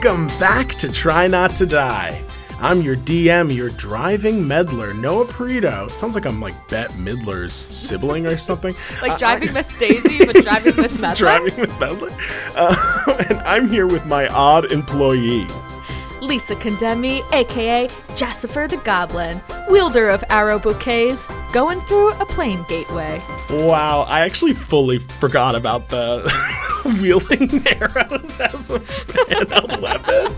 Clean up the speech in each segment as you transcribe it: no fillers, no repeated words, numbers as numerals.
Welcome back to Try Not to Die. I'm your DM, your driving meddler, Noah Perito. It sounds like I'm like Bette Midler's sibling or something. Like driving Miss Daisy, but driving Miss Meddler? Driving Miss Meddler. And I'm here with my odd employee, Lisa Condemi, a.k.a. Jassifer the Goblin, wielder of arrow bouquets, going through a plane gateway. Wow, I actually fully forgot about the wielding arrows as a handheld weapon.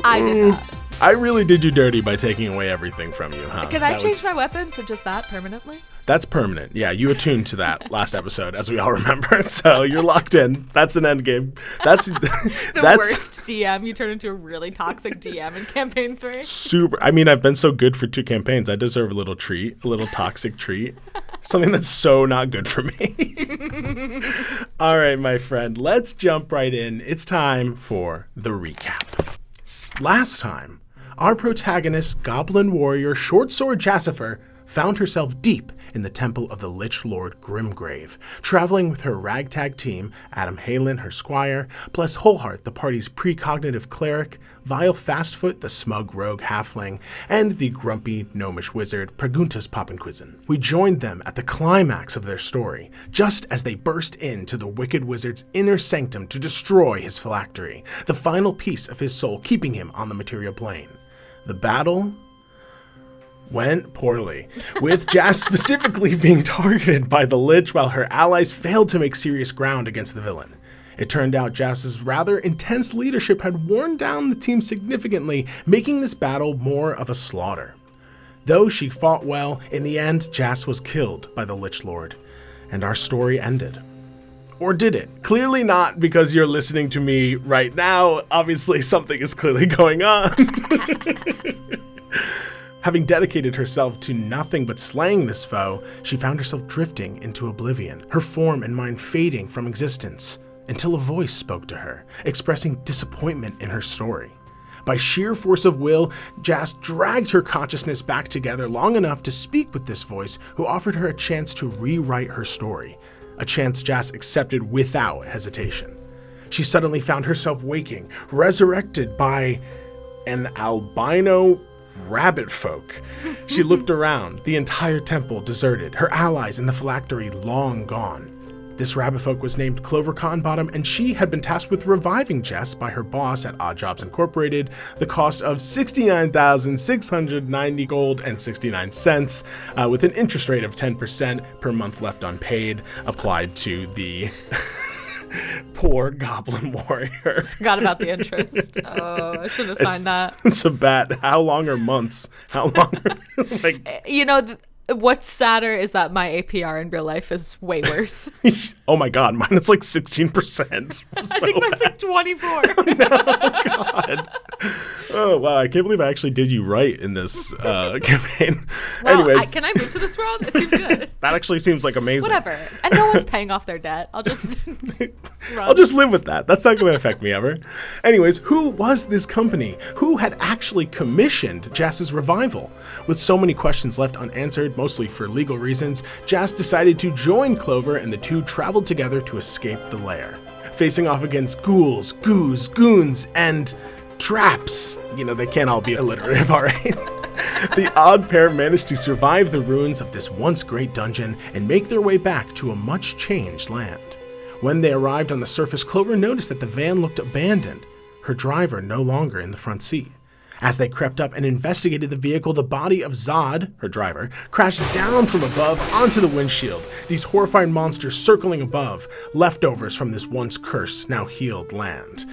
I did not. I really did you dirty by taking away everything from you, huh? Can I change my weapon to just that permanently? That's permanent. Yeah, you attuned to that last episode, as we all remember. So you're locked in. That's an end game. That's the worst DM. You turn into a really toxic DM in campaign 3. Super. I mean, I've been so good for 2 campaigns. I deserve a little treat, a little toxic treat. Something that's so not good for me. All right, my friend, let's jump right in. It's time for the recap. Last time, our protagonist, Goblin Warrior Short Sword Jassifer, found herself deep in the temple of the Lich Lord Grimgrave, traveling with her ragtag team, Adam Halen, her squire, plus Wholeheart, the party's precognitive cleric, Vile Fastfoot, the smug rogue halfling, and the grumpy gnomish wizard, Preguntas Popinquizen. We joined them at the climax of their story, just as they burst into the wicked wizard's inner sanctum to destroy his phylactery, the final piece of his soul keeping him on the material plane. The battle went poorly, with Jas specifically being targeted by the Lich while her allies failed to make serious ground against the villain. It turned out Jas's rather intense leadership had worn down the team significantly, making this battle more of a slaughter. Though she fought well, in the end, Jas was killed by the Lich Lord, and our story ended. Or did it? Clearly not, because you're listening to me right now. Obviously, something is clearly going on. Having dedicated herself to nothing but slaying this foe, she found herself drifting into oblivion, her form and mind fading from existence, until a voice spoke to her, expressing disappointment in her story. By sheer force of will, Jas dragged her consciousness back together long enough to speak with this voice, who offered her a chance to rewrite her story, a chance Jas accepted without hesitation. She suddenly found herself waking, resurrected by an albino rabbit folk. She looked around, the entire temple deserted, her allies in the phylactery long gone. This rabbit folk was named Clover Conbottom, and she had been tasked with reviving Jess by her boss at Oddjobs Incorporated, the cost of 69,690 gold and 69 cents, with an interest rate of 10% per month left unpaid, applied to the poor Goblin Warrior. Forgot about the interest. Oh, I should have signed that. It's a bet. How long are months? How long are, what's sadder is that my APR in real life is way worse. Oh my god, mine is like 16%. I think mine's like 24. Oh, no, god. Oh wow, I can't believe I actually did you right in this campaign. Well, anyways, can I move to this world? It seems good. That actually seems like amazing. Whatever. And no one's paying off their debt. I'll just I'll just live with that. That's not going to affect me ever. Anyways, who was this company? Who had actually commissioned Jas's revival? With so many questions left unanswered, mostly for legal reasons, Jas decided to join Clover, and the two traveled together to escape the lair. Facing off against ghouls, goos, goons, and traps. You know, they can't all be alliterative, all right? The odd pair managed to survive the ruins of this once great dungeon and make their way back to a much changed land. When they arrived on the surface, Clover noticed that the van looked abandoned, her driver no longer in the front seat. As they crept up and investigated the vehicle, the body of Zod, her driver, crashed down from above onto the windshield, these horrifying monsters circling above, leftovers from this once cursed, now healed land.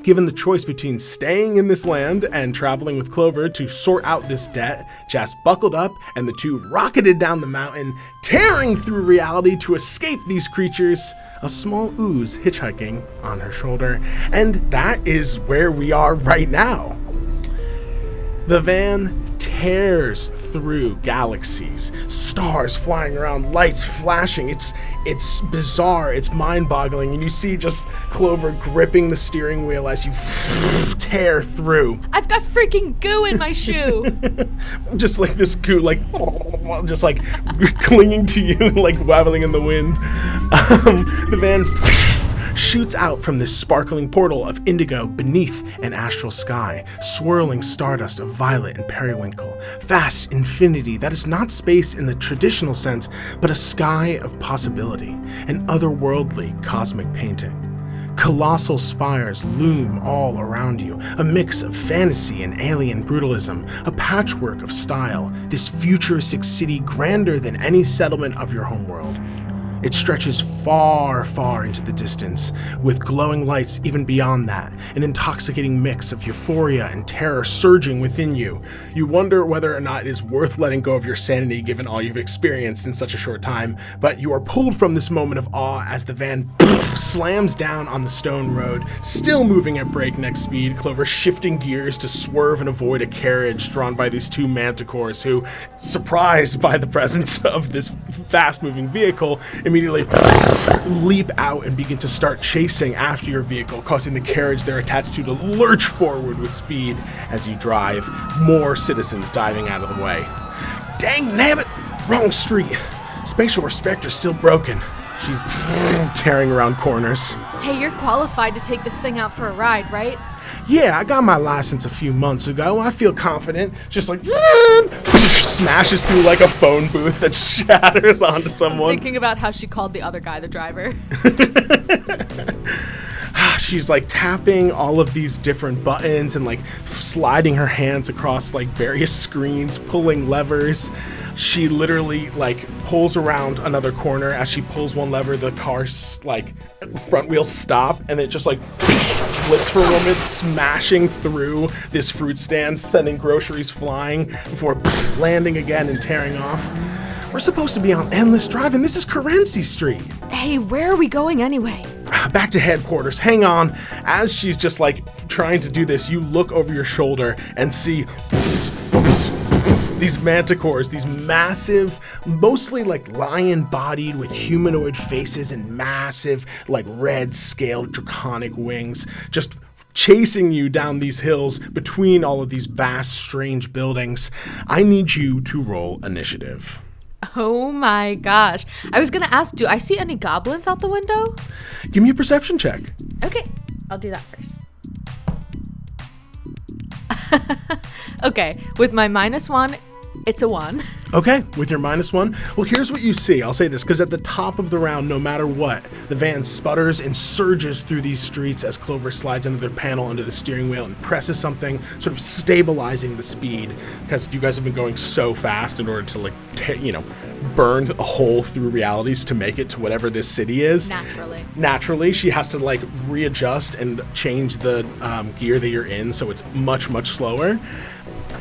Given the choice between staying in this land and traveling with Clover to sort out this debt, Jas buckled up and the two rocketed down the mountain, tearing through reality to escape these creatures, a small ooze hitchhiking on her shoulder. And that is where we are right now. The van tears through galaxies, stars flying around, lights flashing. It's bizarre, it's mind-boggling, and you see just Clover gripping the steering wheel as you tear through. I've got freaking goo in my shoe. Just like this goo, like just like clinging to you, like wobbling in the wind. The van shoots out from this sparkling portal of indigo beneath an astral sky, swirling stardust of violet and periwinkle. Vast infinity that is not space in the traditional sense, but a sky of possibility, an otherworldly cosmic painting. Colossal spires loom all around you, a mix of fantasy and alien brutalism, a patchwork of style, this futuristic city grander than any settlement of your homeworld. It stretches far, far into the distance, with glowing lights even beyond that, an intoxicating mix of euphoria and terror surging within you. You wonder whether or not it is worth letting go of your sanity given all you've experienced in such a short time, but you are pulled from this moment of awe as the van slams down on the stone road, still moving at breakneck speed, Clover shifting gears to swerve and avoid a carriage drawn by these two manticores who, surprised by the presence of this fast-moving vehicle, immediately leap out and begin to start chasing after your vehicle, causing the carriage they're attached to lurch forward with speed as you drive, more citizens diving out of the way. Dang nabbit! Wrong street. Spatial respect is still broken. She's tearing around corners. Hey, you're qualified to take this thing out for a ride, right? Yeah, I got my license a few months ago. I feel confident. Just like smashes through like a phone booth that shatters onto someone. I'm thinking about how she called the other guy the driver. She's like tapping all of these different buttons and like sliding her hands across like various screens, pulling levers. She literally like pulls around another corner. As she pulls one lever, the car's like front wheels stop and it just like flips for a moment, smashing through this fruit stand, sending groceries flying before landing again and tearing off. We're supposed to be on Endless Drive and this is Currency Street. Hey, where are we going anyway? Back to headquarters. Hang on. As she's just like trying to do this, you look over your shoulder and see these manticores, these massive, mostly like lion-bodied with humanoid faces and massive, like red-scaled draconic wings, just chasing you down these hills between all of these vast, strange buildings. I need you to roll initiative. Oh my gosh. I was gonna ask, do I see any goblins out the window? Give me a perception check. Okay, I'll do that first. Okay, with my -1, it's a 1. Okay, with your -1. Well, here's what you see. I'll say this, because at the top of the round, no matter what, the van sputters and surges through these streets as Clover slides another panel under the steering wheel and presses something, sort of stabilizing the speed, because you guys have been going so fast in order to, like, burn a hole through realities to make it to whatever this city is. Naturally, she has to, like, readjust and change the gear that you're in, so it's much, much slower.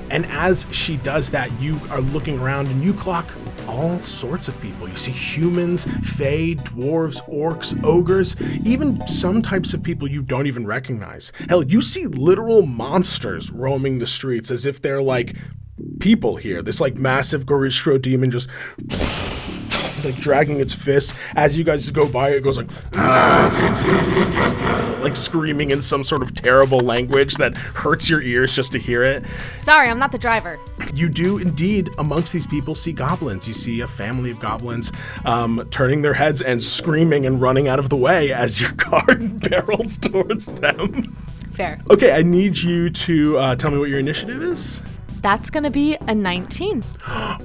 And as she does that, you are looking around and you clock all sorts of people. You see humans, fae, dwarves, orcs, ogres, even some types of people you don't even recognize. Hell, you see literal monsters roaming the streets as if they're like people here. This like massive Goristro demon just like dragging its fists. As you guys go by, it goes like screaming in some sort of terrible language that hurts your ears just to hear it. Sorry, I'm not the driver. You do indeed, amongst these people, see goblins. You see a family of goblins turning their heads and screaming and running out of the way as your car barrels towards them. Fair. Okay, I need you to tell me what your initiative is. That's going to be a 19.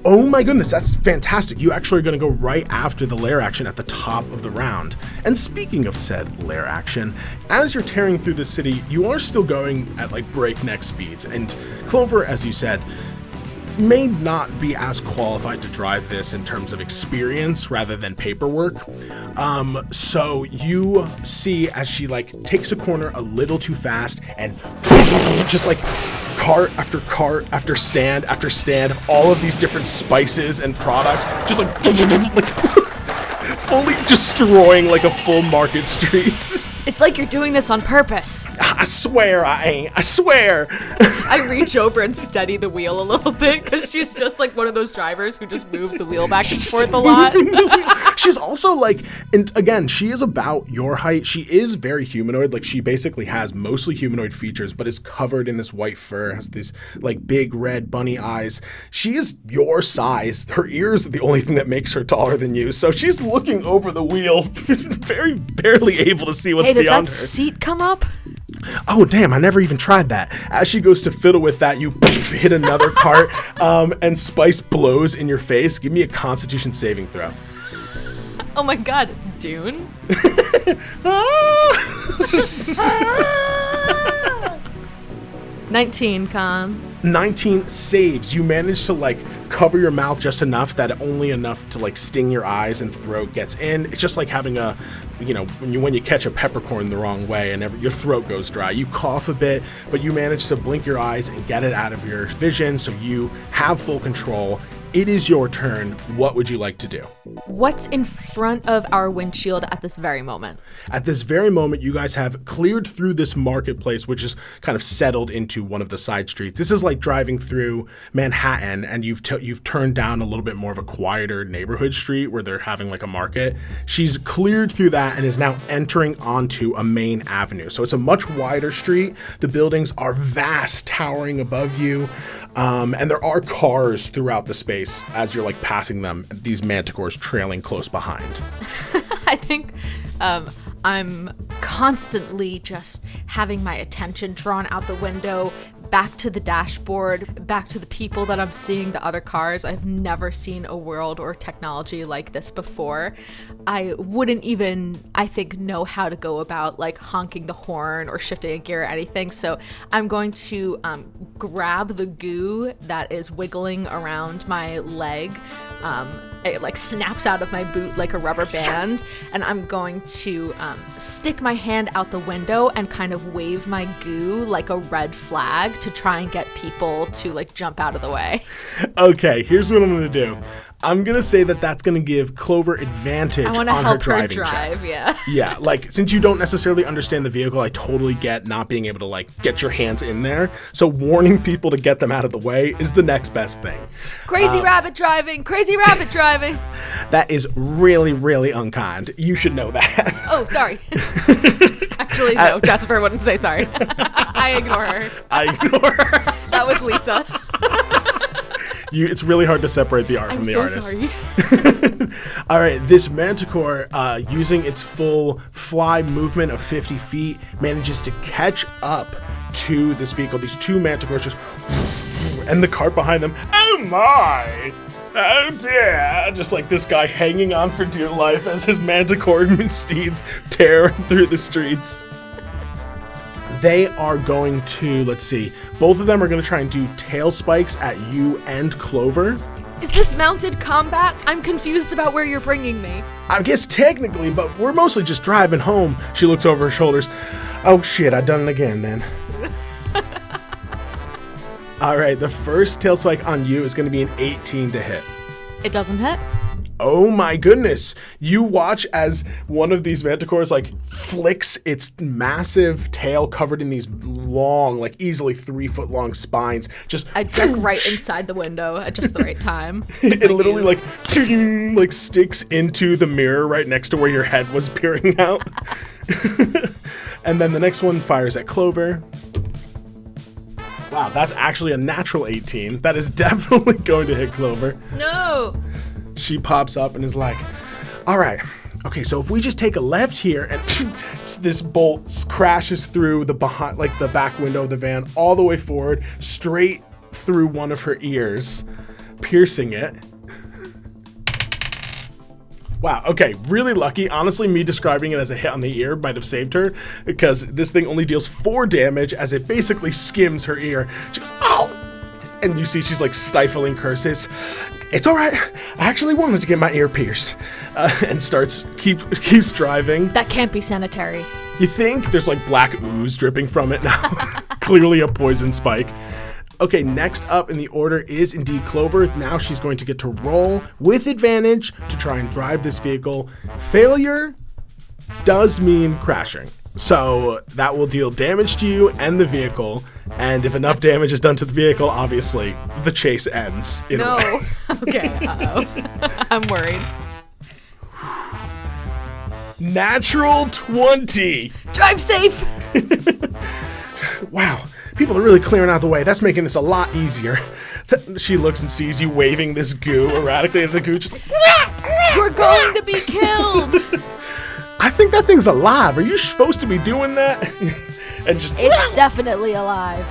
Oh my goodness, that's fantastic. You actually are going to go right after the lair action at the top of the round. And speaking of said lair action, as you're tearing through the city, you are still going at like breakneck speeds. And Clover, as you said, may not be as qualified to drive this in terms of experience rather than paperwork. So you see as she like takes a corner a little too fast and just like cart after stand after stand, all of these different spices and products just like fully destroying like a full market street. It's like you're doing this on purpose. I swear I ain't. I swear. I reach over and steady the wheel a little bit because she's just like one of those drivers who just moves the wheel back and forth a lot. She's also like, and again, she is about your height. She is very humanoid. Like, she basically has mostly humanoid features, but is covered in this white fur, has these like big red bunny eyes. She is your size. Her ears are the only thing that makes her taller than you. So she's looking over the wheel, very barely able to see what's beyond her. Hey, does that seat come up? Oh, damn, I never even tried that. As she goes to fiddle with that, you hit another cart, and spice blows in your face. Give me a Constitution saving throw. Oh my god, Dune? 19, Con. 19 saves. You manage to like cover your mouth just enough that only enough to like sting your eyes and throat gets in. It's just like having a, you know, when you catch a peppercorn the wrong way and your throat goes dry. You cough a bit, but you manage to blink your eyes and get it out of your vision, so you have full control. It is your turn. What would you like to do? What's in front of our windshield at this very moment? At this very moment, you guys have cleared through this marketplace, which is kind of settled into one of the side streets. This is like driving through Manhattan, and you've turned down a little bit more of a quieter neighborhood street where they're having like a market. She's cleared through that and is now entering onto a main avenue. So it's a much wider street. The buildings are vast, towering above you. And there are cars throughout the space as you're like passing them, these manticores trailing close behind. I think I'm constantly just having my attention drawn out the window, back to the dashboard, back to the people that I'm seeing, the other cars. I've never seen a world or technology like this before. I wouldn't even, I think, know how to go about like honking the horn or shifting a gear or anything. So I'm going to grab the goo that is wiggling around my leg. It like snaps out of my boot like a rubber band, and I'm going to stick my hand out the window and kind of wave my goo like a red flag to try and get people to like jump out of the way. Okay, here's what I'm going to do. I'm going to say that that's going to give Clover advantage on her driving check. I want to help her drive, yeah. Yeah, like, since you don't necessarily understand the vehicle, I totally get not being able to, like, get your hands in there. So warning people to get them out of the way is the next best thing. Crazy rabbit driving! Crazy rabbit driving! That is really, really unkind. You should know that. Oh, sorry. Actually, no, Jassifer wouldn't say sorry. I ignore her. That was Lisa. It's really hard to separate the art from the artist. I'm so sorry. All right, this manticore, using its full fly movement of 50 feet, manages to catch up to this vehicle. These two manticores just, and the cart behind them. Oh my! Oh dear! Just like this guy hanging on for dear life as his manticore steeds tear through the streets. They are going to, let's see, both of them are going to try and do tail spikes at you and Clover. Is this mounted combat? I'm confused about where you're bringing me. I guess technically, but we're mostly just driving home. She looks over her shoulders. Oh shit, I done it again then. All right, the first tail spike on you is going to be an 18 to hit. It doesn't hit? Oh my goodness. You watch as one of these manticores like flicks its massive tail covered in these long, like easily 3 foot long spines. Just I duck right inside the window at just the right time. It literally like sticks into the mirror right next to where your head was peering out. And then the next one fires at Clover. Wow, that's actually a natural 18. That is definitely going to hit Clover. No! She pops up and is like, all right, okay, so if we just take a left here and this bolt crashes through the behind, like the back window of the van all the way forward, straight through one of her ears, piercing it. Wow, okay, really lucky. Honestly, me describing it as a hit on the ear might have saved her, because this thing only deals 4 damage as it basically skims her ear. She goes, ow! And you see she's like stifling curses. It's all right. I actually wanted to get my ear pierced. And keeps driving. That can't be sanitary. You think? There's like black ooze dripping from it now. Clearly a poison spike. Okay, next up in the order is indeed Clover. Now she's going to get to roll with advantage to try and drive this vehicle. Failure does mean crashing. So that will deal damage to you and the vehicle. And if enough damage is done to the vehicle, obviously, the chase ends. No. Okay, uh-oh. I'm worried. Natural 20. Drive safe! Wow, people are really clearing out the way. That's making this a lot easier. She looks and sees you waving this goo erratically at the goo. Just like, we're going to be killed! I think that thing's alive. Are you supposed to be doing that? And just it's definitely alive.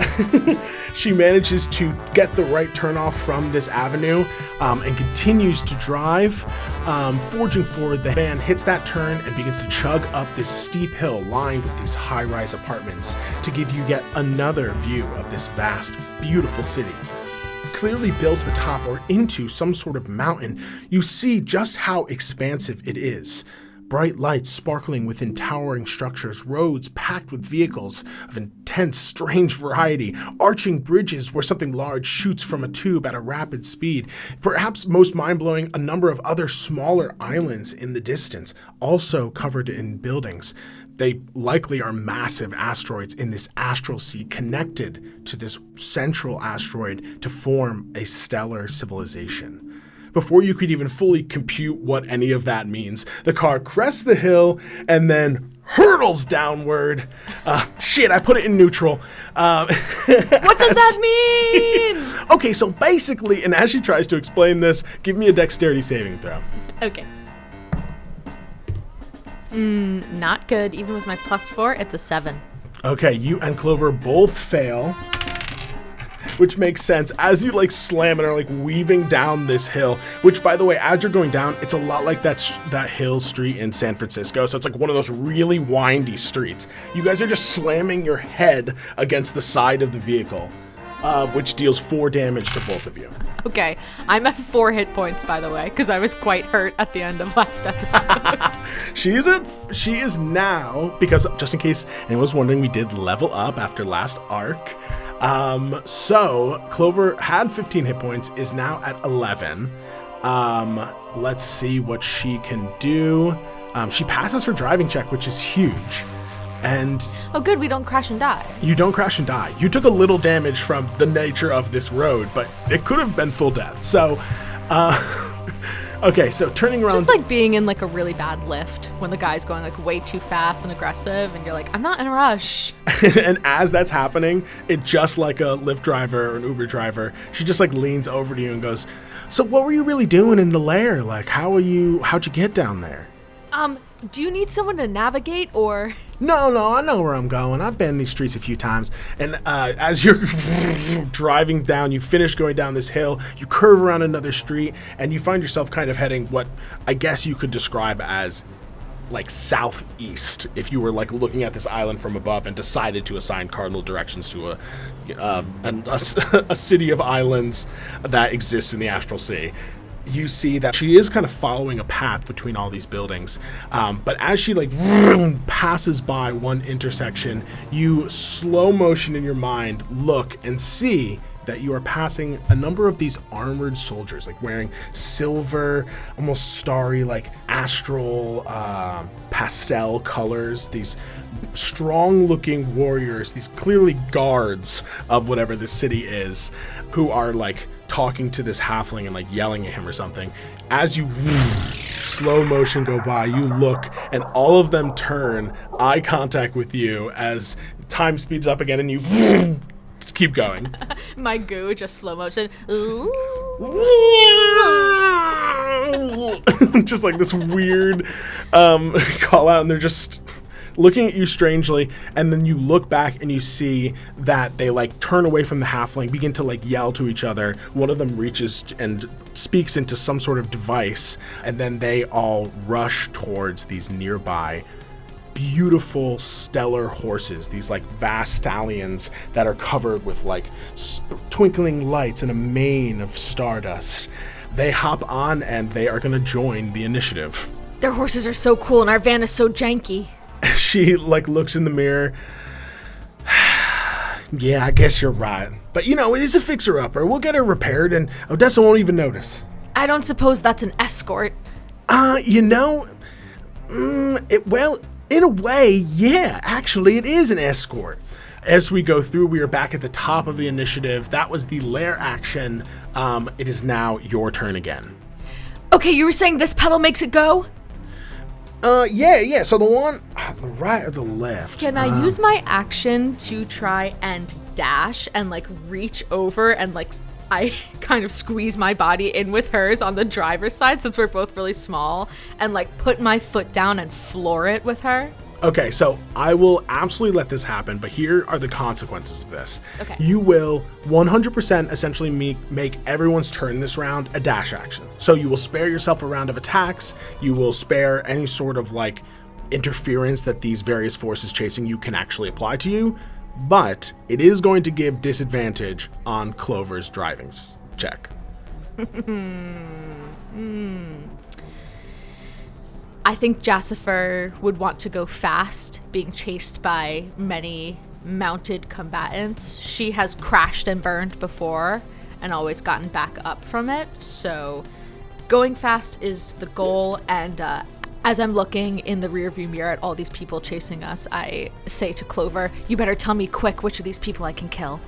She manages to get the right turnoff from this avenue and continues to drive, forging forward. The van hits that turn and begins to chug up this steep hill lined with these high-rise apartments to give you yet another view of this vast, beautiful city. Clearly built atop or into some sort of mountain, you see just how expansive it is. Bright lights sparkling within towering structures, roads packed with vehicles of intense, strange variety, arching bridges where something large shoots from a tube at a rapid speed. Perhaps most mind-blowing, a number of other smaller islands in the distance, also covered in buildings. They likely are massive asteroids in this astral sea connected to this central asteroid to form a stellar civilization. Before you could even fully compute what any of that means, the car crests the hill and then hurtles downward. Shit, I put it in neutral. What does that mean? Okay, so basically, and as she tries to explain this, give me a dexterity saving throw. Okay. Not good. Even with my +4, it's a 7. Okay, you and Clover both fail. Which makes sense as you like slam and are like weaving down this hill, which by the way, as you're going down, it's a lot like that hill street in San Francisco. So it's like one of those really windy streets. You guys are just slamming your head against the side of the vehicle, which deals 4 damage to both of you. Okay, I'm at 4 hit points, by the way, because I was quite hurt at the end of last episode. She is now, because just in case anyone was wondering, we did level up after last arc. So Clover had 15 hit points, is now at 11. Let's see what she can do. She passes her driving check, which is huge. And oh good, we don't crash and die. You don't crash and die. You took a little damage from the nature of this road, but it could have been full death. So, okay, so turning around. Just like being in like a really bad lift when the guy's going like way too fast and aggressive and you're like, I'm not in a rush. And as that's happening, it just like a Lyft driver or an Uber driver, she just like leans over to you and goes, so what were you really doing in the lair? Like, how'd you get down there? Do you need someone to navigate or? No, I know where I'm going. I've been in these streets a few times. And as you're driving down, you finish going down this hill, you curve around another street, and you find yourself kind of heading what I guess you could describe as like southeast, if you were like looking at this island from above and decided to assign cardinal directions to a city of islands that exists in the astral sea. You see that she is kind of following a path between all these buildings. But as she like passes by one intersection, you slow motion in your mind look and see that you are passing a number of these armored soldiers, like wearing silver, almost starry, like astral pastel colors, these strong looking warriors, these clearly guards of whatever this city is, who are like talking to this halfling and like yelling at him or something. As you slow motion go by, you look and all of them turn eye contact with you as time speeds up again and you keep going. My goo just slow motion. Just like this weird call out, and they're just looking at you strangely, and then you look back and you see that they like turn away from the halfling, begin to like yell to each other. One of them reaches and speaks into some sort of device, and then they all rush towards these nearby beautiful stellar horses, these like vast stallions that are covered with like twinkling lights and a mane of stardust. They hop on and they are going to join the initiative. Their horses are so cool and our van is so janky. She like looks in the mirror. Yeah, I guess you're right. But you know, it is a fixer-upper. We'll get her repaired and Odessa won't even notice. I don't suppose that's an escort. You know, well, In a way, yeah, actually it is an escort. As we go through, we are back at the top of the initiative. That was the lair action. It is now your turn again. Okay, you were saying this pedal makes it go? Yeah. So the one on the right or the left? Can I use my action to try and dash and like reach over and like I kind of squeeze my body in with hers on the driver's side since we're both really small and like put my foot down and floor it with her? Okay, so I will absolutely let this happen, but here are the consequences of this. Okay. You will 100% essentially make everyone's turn this round a dash action. So you will spare yourself a round of attacks. You will spare any sort of like interference that these various forces chasing you can actually apply to you, but it is going to give disadvantage on Clover's driving check. I think Jassifer would want to go fast, being chased by many mounted combatants. She has crashed and burned before and always gotten back up from it, so going fast is the goal. And as I'm looking in the rearview mirror at all these people chasing us, I say to Clover, you better tell me quick which of these people I can kill.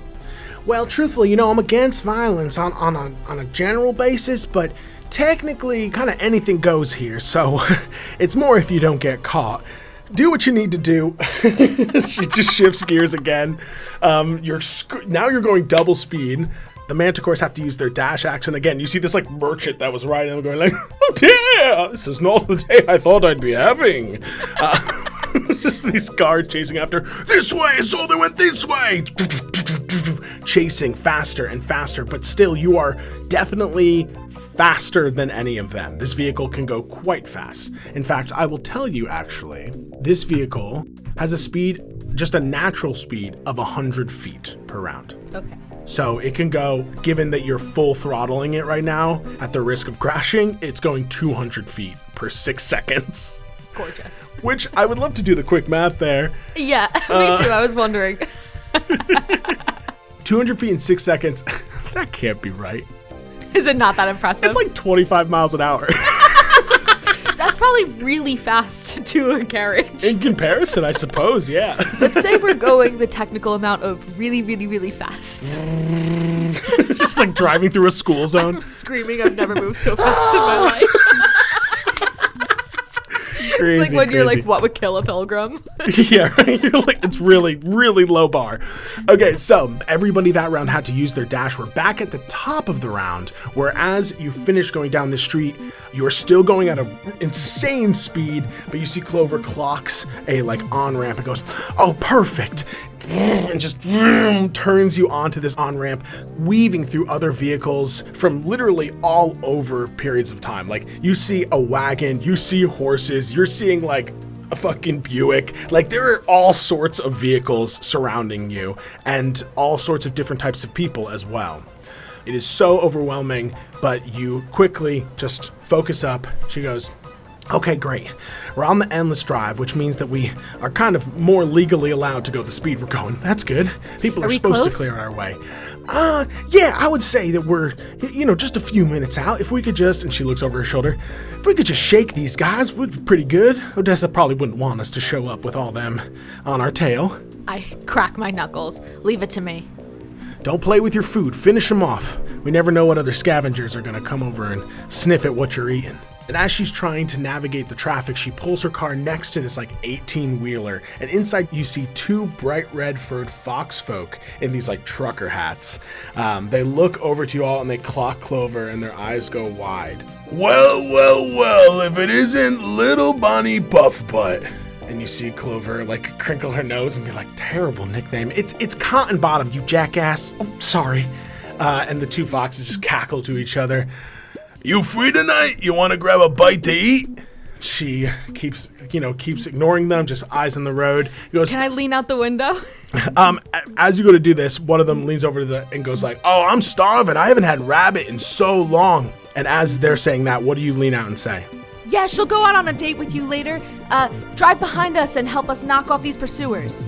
Well, truthfully, I'm against violence on a general basis, but technically kind of anything goes here, so it's more if you don't get caught. Do what you need to do. She just shifts gears again. Now you're going double speed. The manticores have to use their dash action again. You see this like merchant that was riding them going like, oh dear, this is not the day I thought I'd be having. Just these guards chasing after, this way, so they went this way. Chasing faster and faster, but still you are definitely faster than any of them. This vehicle can go quite fast. In fact, I will tell you actually, this vehicle has a speed, just a natural speed of 100 feet per round. Okay. So it can go, given that you're full throttling it right now, at the risk of crashing, it's going 200 feet per 6 seconds. Gorgeous. Which I would love to do the quick math there. Yeah, me too. I was wondering. 200 feet in 6 seconds. That can't be right. Is it not that impressive? It's like 25 miles an hour. That's probably really fast to a carriage. In comparison, I suppose, yeah. Let's say we're going the technical amount of really, really, really fast. Just like driving through a school zone. I'm screaming, I've never moved so fast in my life. Crazy, it's like when crazy. you're like, what would kill a pilgrim? Yeah, right? You're like, it's really, really low bar. Okay, so everybody that round had to use their dash. We're back at the top of the round, where as you finish going down the street, you're still going at an insane speed, but you see Clover clocks a like on-ramp and goes, oh, perfect. And just turns you onto this on-ramp, weaving through other vehicles from literally all over periods of time. Like, you see a wagon, you see horses, you're seeing like a fucking Buick. Like, there are all sorts of vehicles surrounding you and all sorts of different types of people as well. It is so overwhelming, but you quickly just focus up. She goes, okay, great. We're on the endless drive, which means that we are kind of more legally allowed to go the speed we're going. That's good. People are supposed to clear our way. Yeah, I would say that we're, just a few minutes out. If we could just, and she looks over her shoulder, if we could just shake these guys, we'd be pretty good. Odessa probably wouldn't want us to show up with all them on our tail. I crack my knuckles. Leave it to me. Don't play with your food. Finish them off. We never know what other scavengers are going to come over and sniff at what you're eating. And as she's trying to navigate the traffic, she pulls her car next to this like 18-wheeler. And inside you see two bright red furred fox folk in these like trucker hats. They look over to you all and they clock Clover and their eyes go wide. Well, if it isn't little Bonnie Puffbutt. And you see Clover like crinkle her nose and be like, terrible nickname. It's Cotton Bottom, you jackass. Oh, sorry. And the two foxes just cackle to each other. You free tonight? You want to grab a bite to eat? She keeps ignoring them, just eyes on the road. Goes, can I lean out the window? As you go to do this, one of them leans over and goes like, oh, I'm starving. I haven't had rabbit in so long. And as they're saying that, what do you lean out and say? Yeah, she'll go out on a date with you later. Drive behind us and help us knock off these pursuers.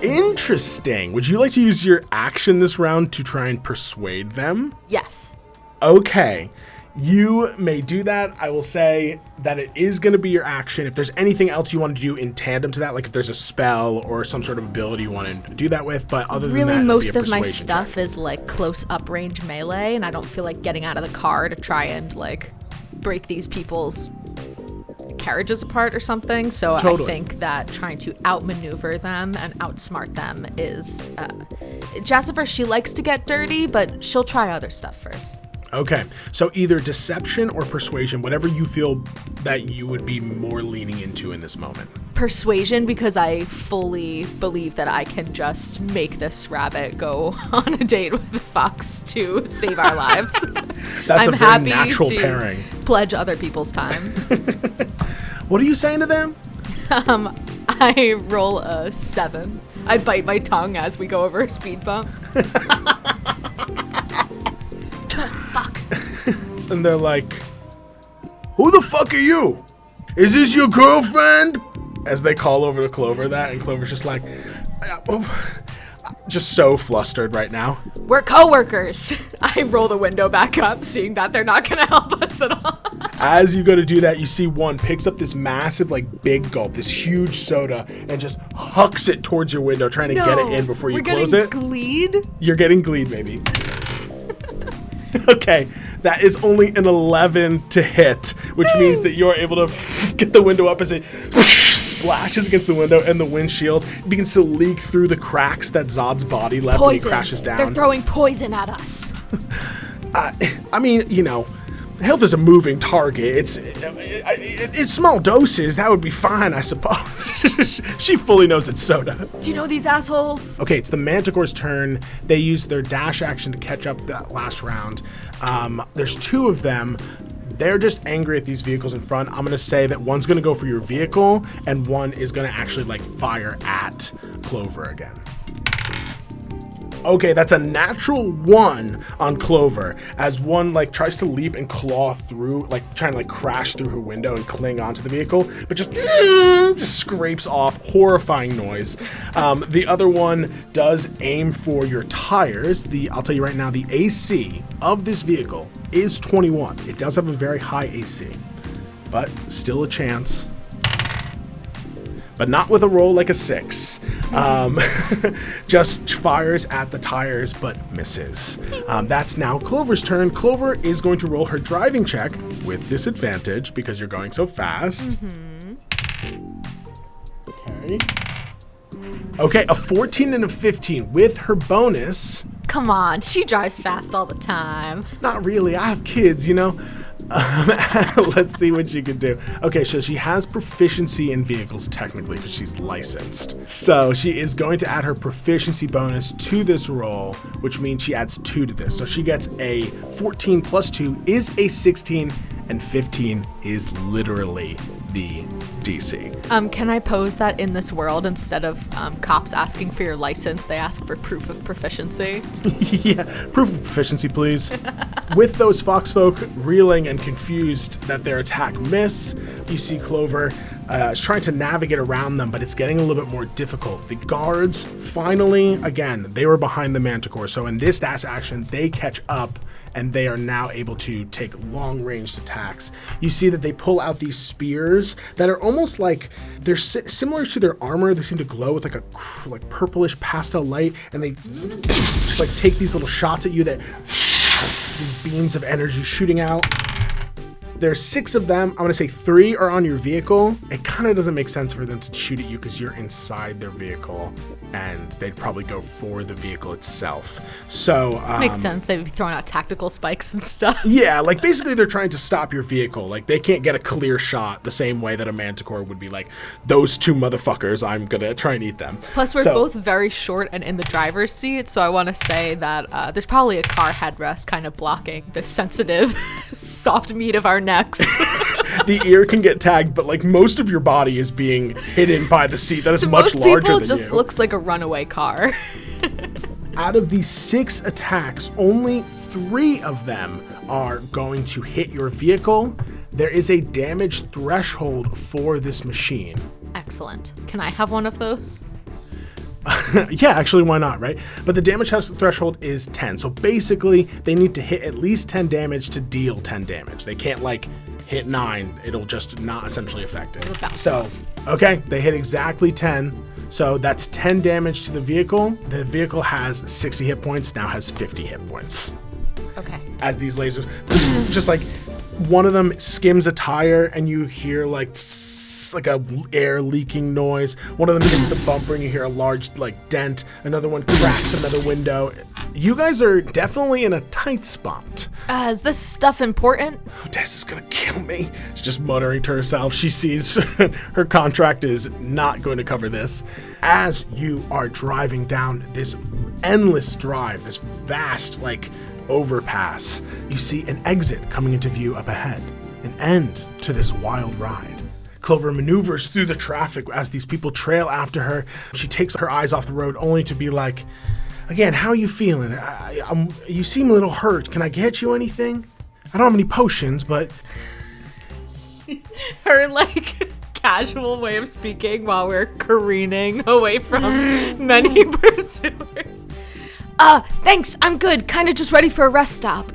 Interesting. Would you like to use your action this round to try and persuade them? Yes. Okay. You may do that. I will say that it is going to be your action. If there's anything else you want to do in tandem to that, like if there's a spell or some sort of ability you want to do that with, but other than that, most of my stuff is like close up range melee, and I don't feel like getting out of the car to try and like break these people's carriages apart or something. So totally. I think that trying to outmaneuver them and outsmart them is Jassifer. She likes to get dirty, but she'll try other stuff first. Okay, so either deception or persuasion, whatever you feel that you would be more leaning into in this moment. Persuasion, because I fully believe that I can just make this rabbit go on a date with the fox to save our lives. That's I'm a very happy natural to pairing. Pledge other people's time. What are you saying to them? I roll a 7. I bite my tongue as we go over a speed bump. Fuck. And they're like, who the fuck are you? Is this your girlfriend? As they call over to Clover that, and Clover's just like, just so flustered right now. We're co-workers. I roll the window back up, seeing that they're not going to help us at all. As you go to do that, you see one picks up this massive, like, big gulp, this huge soda, and just hucks it towards your window, trying to get it in before you close it. Gleed? You're getting gleed, maybe. Okay, that is only an 11 to hit, which means that you're able to get the window up as it splashes against the window, and the windshield begins to leak through the cracks that Zod's body left when he crashes down. They're throwing poison at us. I mean, you know, health is a moving target. It's small doses. That would be fine, I suppose. She fully knows it's soda. Do you know these assholes? Okay, it's the Manticore's turn. They use their dash action to catch up that last round. There's 2 of them. They're just angry at these vehicles in front. I'm going to say that one's going to go for your vehicle, and one is going to actually, like, fire at Clover again. Okay, that's a natural 1 on Clover, as one like tries to leap and claw through, like trying to like crash through her window and cling onto the vehicle, but just scrapes off, horrifying noise. The other one does aim for your tires. I'll tell you right now, the AC of this vehicle is 21. It does have a very high AC, but still a chance. But not with a roll like a 6. Just fires at the tires, but misses. That's now Clover's turn. Clover is going to roll her driving check with disadvantage because you're going so fast. Okay, a 14 and a 15 with her bonus. Come on, she drives fast all the time. Not really. I have kids, you know. Let's see what she can do. Okay, so she has proficiency in vehicles technically because she's licensed. So she is going to add her proficiency bonus to this roll, which means she adds 2 to this. So she gets a 14 plus 2 is a 16, and 15 is literally the DC. Can I pose that in this world, instead of cops asking for your license, they ask for proof of proficiency? Yeah, proof of proficiency, please. With those foxfolk reeling and confused that their attack missed, you see Clover is trying to navigate around them, but it's getting a little bit more difficult. The guards, finally, again, they were behind the Manticore, so in this dash action, they catch up, and they are now able to take long-ranged attacks. You see that they pull out these spears that are almost like, they're similar to their armor. They seem to glow with like a purplish pastel light, and they just like take these little shots at you that these beams of energy shooting out. There's 6 of them. I'm gonna say 3 are on your vehicle. It kind of doesn't make sense for them to shoot at you because you're inside their vehicle, and they'd probably go for the vehicle itself. So makes sense. They'd be throwing out tactical spikes and stuff. Yeah, like basically they're trying to stop your vehicle. Like they can't get a clear shot the same way that a Manticore would be like, those 2 motherfuckers, I'm gonna try and eat them. Plus we're both very short and in the driver's seat, so I want to say that there's probably a car headrest kind of blocking the sensitive soft meat of our necks. The ear can get tagged, but like most of your body is being hidden by the seat that is much larger than you. Most people just looks like a runaway car. Out of these 6 attacks, only 3 of them are going to hit your vehicle. There is a damage threshold for this machine. Excellent. Can I have one of those? Yeah, actually, why not, right? But the damage threshold is 10. So basically, they need to hit at least 10 damage to deal 10 damage. They can't, like, hit 9. It'll just not essentially affect it. So, okay, they hit exactly 10. So that's 10 damage to the vehicle. The vehicle has 60 hit points, now has 50 hit points. Okay. As these lasers, just like, one of them skims a tire and you hear, like, like a air leaking noise. One of them hits the bumper and you hear a large like dent. Another one cracks another window. You guys are definitely in a tight spot. Is this stuff important? Oh, Des is gonna kill me. She's just muttering to herself. She sees her contract is not going to cover this. As you are driving down this endless drive, this vast like overpass, you see an exit coming into view up ahead. An end to this wild ride. Clover maneuvers through the traffic as these people trail after her. She takes her eyes off the road only to be like, again, how are you feeling? You seem a little hurt. Can I get you anything? I don't have any potions, but... Her, like, casual way of speaking while we're careening away from many pursuers. Thanks, I'm good. Kind of just ready for a rest stop.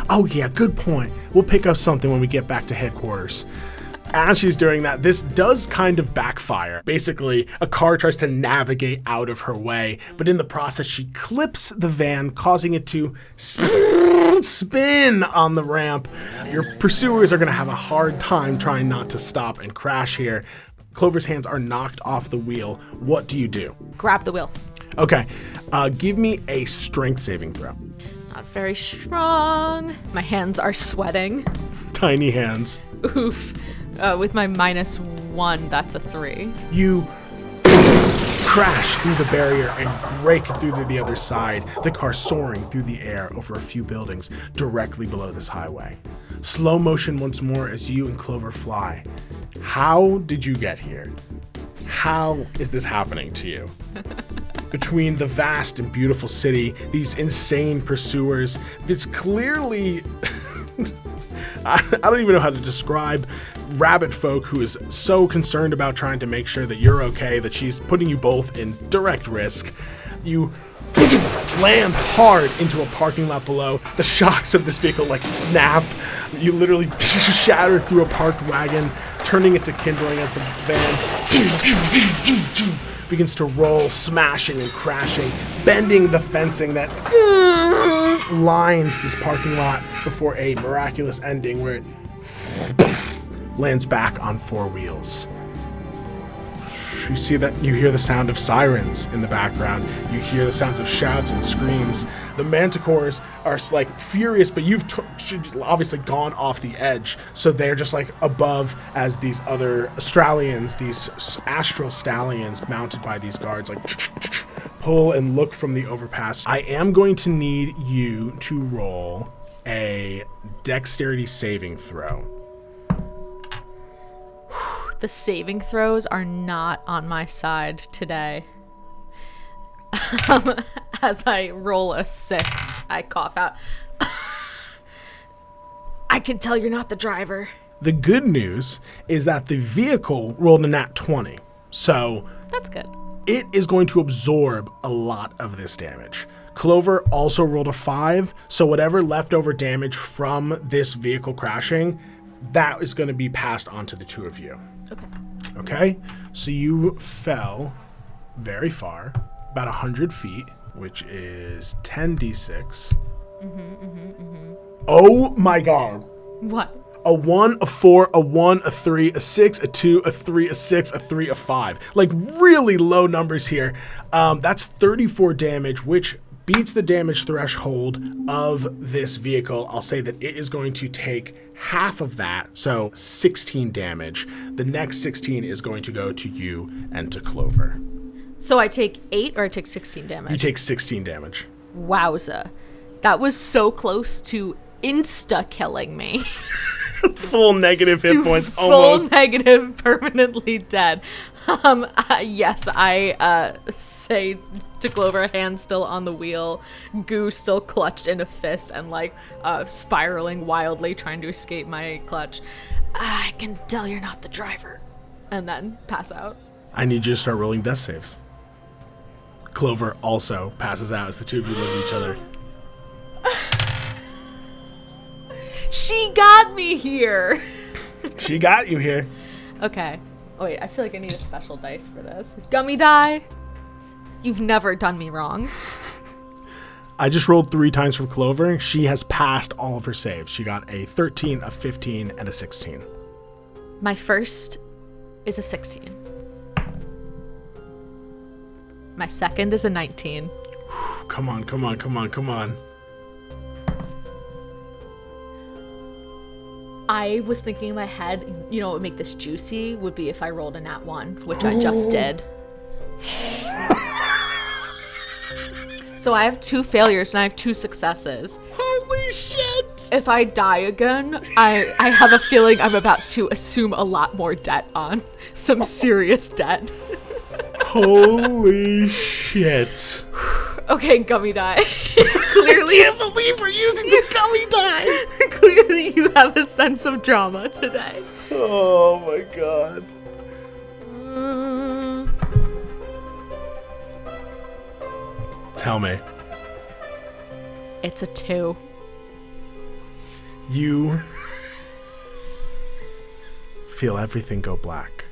Oh yeah, good point. We'll pick up something when we get back to headquarters. As she's doing that, this does kind of backfire. Basically, a car tries to navigate out of her way, but in the process, she clips the van, causing it to spin on the ramp. Your pursuers are going to have a hard time trying not to stop and crash here. Clover's hands are knocked off the wheel. What do you do? Grab the wheel. Okay, give me a strength saving throw. Not very strong. My hands are sweating. Tiny hands. Oof. With my -1, that's a 3. You crash through the barrier and break through to the other side, the car soaring through the air over a few buildings directly below this highway. Slow motion once more as you and Clover fly. How did you get here? How is this happening to you? Between the vast and beautiful city, these insane pursuers, this clearly... I don't even know how to describe rabbit folk who is so concerned about trying to make sure that you're okay that she's putting you both in direct risk. You land hard into a parking lot below. The shocks of this vehicle like snap. You literally shatter through a parked wagon, turning it to kindling as the van begins to roll, smashing and crashing, bending the fencing that lines this parking lot before a miraculous ending where it lands back on 4 wheels. You see that, you hear the sound of sirens in the background. You hear the sounds of shouts and screams. The manticores are like furious, but you've obviously gone off the edge. So they're just like above as these other Australians, these astral stallions mounted by these guards, like pull and look from the overpass. I am going to need you to roll a dexterity saving throw. The saving throws are not on my side today. As I roll a 6, I cough out. I can tell you're not the driver. The good news is that the vehicle rolled a nat 20. So that's good. It is going to absorb a lot of this damage. Clover also rolled a 5, so whatever leftover damage from this vehicle crashing, that is going to be passed on to the two of you. Okay, so you fell very far, about 100 feet, which is 10d6. Oh my god. What? A 1, a 4, a 1, a 3, a 6, a 2, a 3, a 6, a 3, a 5. Like really low numbers here. That's 34 damage, which beats the damage threshold of this vehicle. I'll say that it is going to take half of that, so 16 damage. The next 16 is going to go to you and to Clover. So I take 8 or I take 16 damage? You take 16 damage. Wowza. That was so close to insta-killing me. Full negative hit points, full almost. Full negative, permanently dead. Yes, I say to Clover, hand still on the wheel, goo still clutched in a fist and like spiraling wildly, trying to escape my clutch. I can tell you're not the driver. And then pass out. I need you to start rolling death saves. Clover also passes out as the two of you look at each other. She got me here. She got you here. Okay. Oh, wait, I feel like I need a special dice for this. Gummy die. You've never done me wrong. I just rolled 3 times for Clover. She has passed all of her saves. She got a 13, a 15, and a 16. My first is a 16. My second is a 19. Come on, come on, come on, come on. I was thinking in my head, you know what would make this juicy would be if I rolled a nat 1, which I just did. So I have 2 failures and I have 2 successes. Holy shit! If I die again, I have a feeling I'm about to assume a lot more debt on. Some serious debt. Holy shit. Okay, gummy die. Clearly, I can't believe we're using the gummy die. Clearly, you have a sense of drama today. Oh my god. Tell me. It's a 2. You feel everything go black.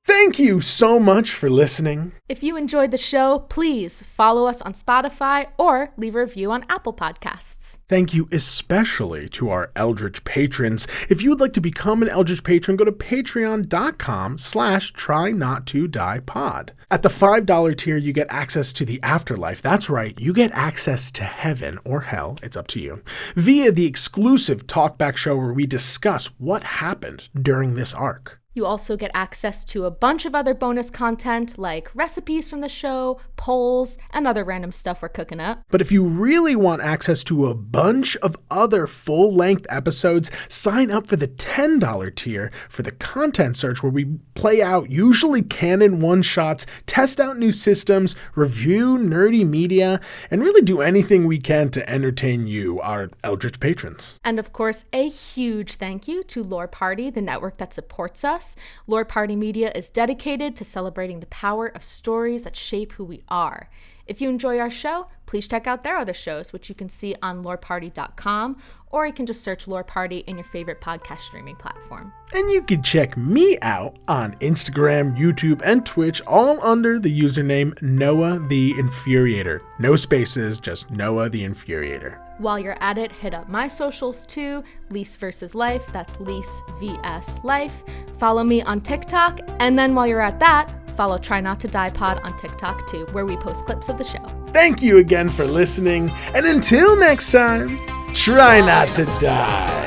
Thank you so much for listening. If you enjoyed the show, please follow us on Spotify or leave a review on Apple Podcasts. Thank you especially to our Eldritch patrons. If you would like to become an Eldritch patron, go to patreon.com/trynottodiepod. At the $5 tier, you get access to the afterlife. That's right, you get access to heaven or hell, it's up to you, via the exclusive talkback show where we discuss what happened during this arc. You also get access to a bunch of other bonus content like recipes from the show, polls, and other random stuff we're cooking up. But if you really want access to a bunch of other full-length episodes, sign up for the $10 tier for the content search where we play out usually canon one-shots, test out new systems, review nerdy media, and really do anything we can to entertain you, our Eldritch patrons. And of course, a huge thank you to Lore Party, the network that supports us. Lore Party Media is dedicated to celebrating the power of stories that shape who we are. If you enjoy our show, please check out their other shows, which you can see on loreparty.com, or you can just search Lore Party in your favorite podcast streaming platform. And you can check me out on Instagram, YouTube, and Twitch, all under the username Noah the Infuriator. No spaces, just Noah the Infuriator. While you're at it, hit up my socials too, Lise vs. Life, that's Lise vs. Life. Follow me on TikTok, and then while you're at that, follow Try Not to Die Pod on TikTok too, where we post clips of the show. Thank you again for listening, and until next time, try not to die.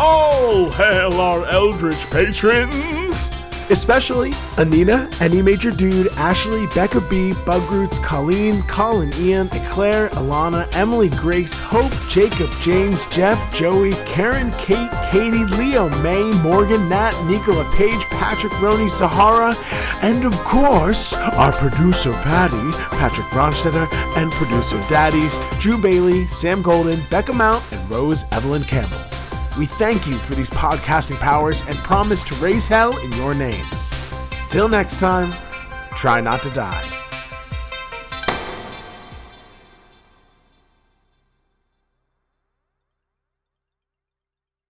All hail our Eldritch patrons! Especially Anina, Any Major Dude, Ashley, Becca B, Bugroots, Colleen, Colin, Ian, Eclair, Alana, Emily, Grace, Hope, Jacob, James, Jeff, Joey, Karen, Kate, Katie, Leo, May, Morgan, Nat, Nicola, Paige, Patrick, Roni, Sahara, and of course, our producer Patty, Patrick Bronstetter, and producer Daddies, Drew Bailey, Sam Golden, Becca Mount, and Rose Evelyn Campbell. We thank you for these podcasting powers and promise to raise hell in your names. Till next time, try not to die.